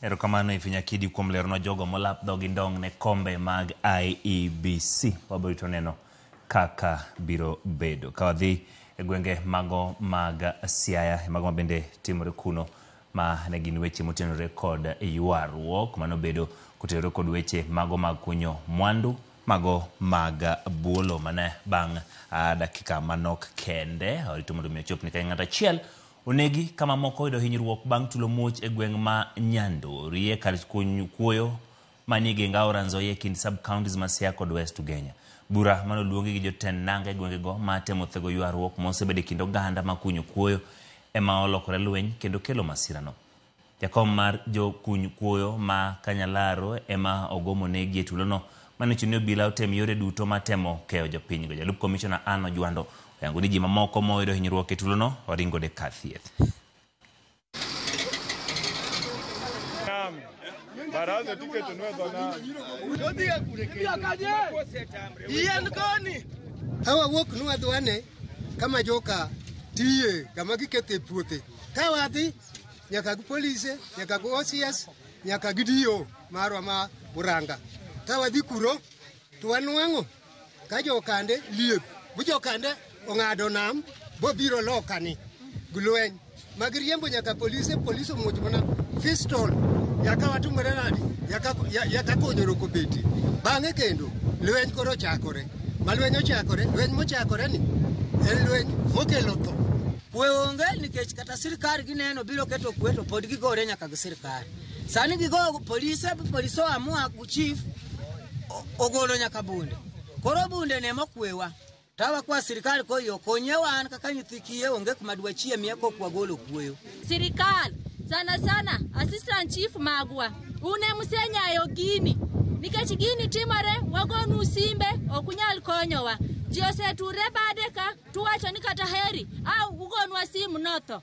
Erokamano ifinya kidi kuom lerno jogo molap dhogi ndong ne kombe mag IEBC. Wabrito neno kaka biro bedo. Kawadhi e gwenge mago mag Siaya, mago mabende timore kuno ma ne gin weche motenore kod ywaruok mano bedo kotenore kod weche mago mag kunyo mwandu mago mag buolo mane bang' dakika manok kende orito mondo mi ochop ni ka ng'ata achiel onegi kama moko oyudo hinyruok bang' tulo muoch e gweng' ma Nyandori kar kunyo kuoyo manie Genga Trans Nzoia kind sub counties ma Siaya kod West Ugenya. Bura mano luongi gi jotend nanga e gwengego ma temo thego ywaruok mosebede kind oganda ma kunyo kuoyo ema olokore lweny kendo kelo masirano. Jakom mar jo kunyo kuoyo ma Kanyalaro ema ogomo negi e tulono mane chunyo bila otem yore duto matemo keyo jopiny go. Jalup Commissioner Ann Ojwando oyango ni ji mamoko moyudo hinyruok e tulono oringo de kar thieth. Baraza ticket unaweza hawa wok nuadhwane kama joka tiye kama gikete puothe kawadhi nyaka polise nyaka OCS nyaka gidio marwa ma Buranga kawadhi kuro twanwango ka jokande liep bujokande ongado nam bobiro lokani glwen magriembo nyaka polise much mana pistol yaka watumore nadi yaka konyoro kobeti bang'e kendo lweny koro chakore malweny ochakore lweny mochakore ni en lweny mokelo tho onge nikech kata sirkal gineno biro keto kweto pod gigore nyaka gi sirkal sani gigo polise amua chief ogolo nyaka bunde koro bunde ne mokwewa tawa kwa sirkal koyo konyewa an kaka nyithikie onge kuma dwa chiemie ko kwagolo kuoyo sirkal sana assistant chief magwa une musenyayo gini nikech gini timore wagonu simbe okunyal konyowa ji oseture bade ka tuwacho ni kata heri au ugonwa simu notho.